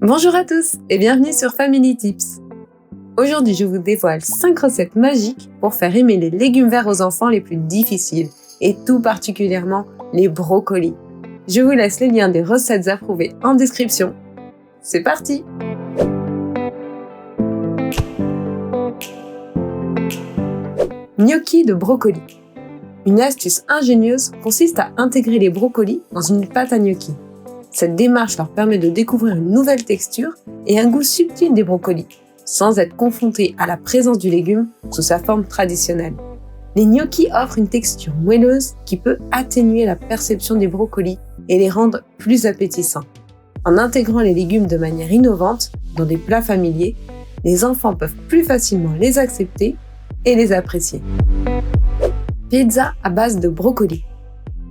Bonjour à tous et bienvenue sur Family Tips. Aujourd'hui, je vous dévoile 5 recettes magiques pour faire aimer les légumes verts aux enfants les plus difficiles et tout particulièrement les brocolis. Je vous laisse les liens des recettes approuvées en description. C'est parti! Gnocchi de brocoli. Une astuce ingénieuse consiste à intégrer les brocolis dans une pâte à gnocchi. Cette démarche leur permet de découvrir une nouvelle texture et un goût subtil des brocolis, sans être confrontés à la présence du légume sous sa forme traditionnelle. Les gnocchis offrent une texture moelleuse qui peut atténuer la perception des brocolis et les rendre plus appétissants. En intégrant les légumes de manière innovante dans des plats familiers, les enfants peuvent plus facilement les accepter et les apprécier. Pizza à base de brocolis.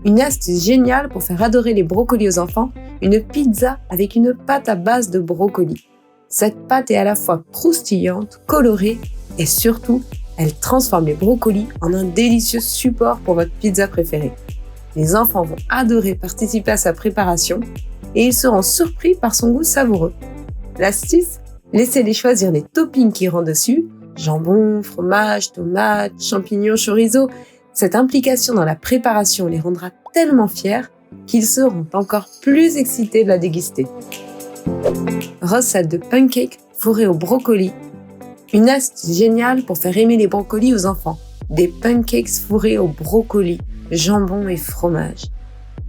Une astuce géniale pour faire adorer les brocolis aux enfants, une pizza avec une pâte à base de brocolis. Cette pâte est à la fois croustillante, colorée et surtout, elle transforme les brocolis en un délicieux support pour votre pizza préférée. Les enfants vont adorer participer à sa préparation et ils seront surpris par son goût savoureux. L'astuce, laissez-les choisir les toppings qui iront dessus, jambon, fromage, tomates, champignons, chorizo. Cette implication dans la préparation les rendra tellement fiers qu'ils seront encore plus excités de la déguster. Recette de pancakes fourrés au brocoli. Une astuce géniale pour faire aimer les brocolis aux enfants. Des pancakes fourrés au brocoli, jambon et fromage.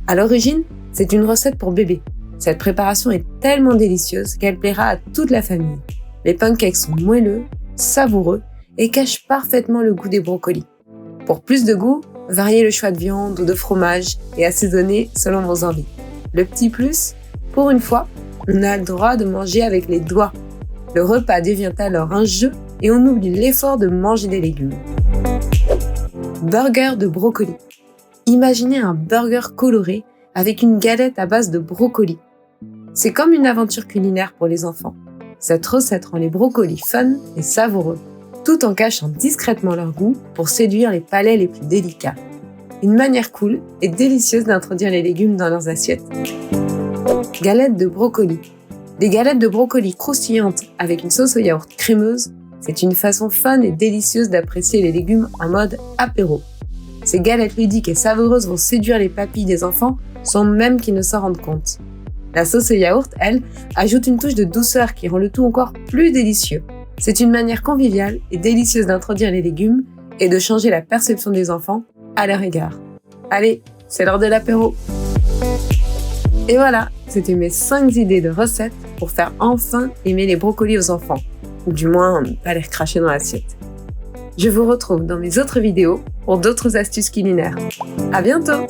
À l'origine, c'est une recette pour bébés. Cette préparation est tellement délicieuse qu'elle plaira à toute la famille. Les pancakes sont moelleux, savoureux et cachent parfaitement le goût des brocolis. Pour plus de goût, variez le choix de viande ou de fromage et assaisonnez selon vos envies. Le petit plus, pour une fois, on a le droit de manger avec les doigts. Le repas devient alors un jeu et on oublie l'effort de manger des légumes. Burger de brocoli. Imaginez un burger coloré avec une galette à base de brocoli. C'est comme une aventure culinaire pour les enfants. Cette recette rend les brocolis fun et savoureux, tout en cachant discrètement leur goût pour séduire les palais les plus délicats. Une manière cool et délicieuse d'introduire les légumes dans leurs assiettes. Galettes de brocoli. Des galettes de brocoli croustillantes avec une sauce au yaourt crémeuse, c'est une façon fun et délicieuse d'apprécier les légumes en mode apéro. Ces galettes ludiques et savoureuses vont séduire les papilles des enfants sans même qu'ils ne s'en rendent compte. La sauce au yaourt, elle, ajoute une touche de douceur qui rend le tout encore plus délicieux. C'est une manière conviviale et délicieuse d'introduire les légumes et de changer la perception des enfants à leur égard. Allez, c'est l'heure de l'apéro! Et voilà, c'était mes 5 idées de recettes pour faire enfin aimer les brocolis aux enfants, ou du moins ne pas les recracher dans l'assiette. Je vous retrouve dans mes autres vidéos pour d'autres astuces culinaires. À bientôt!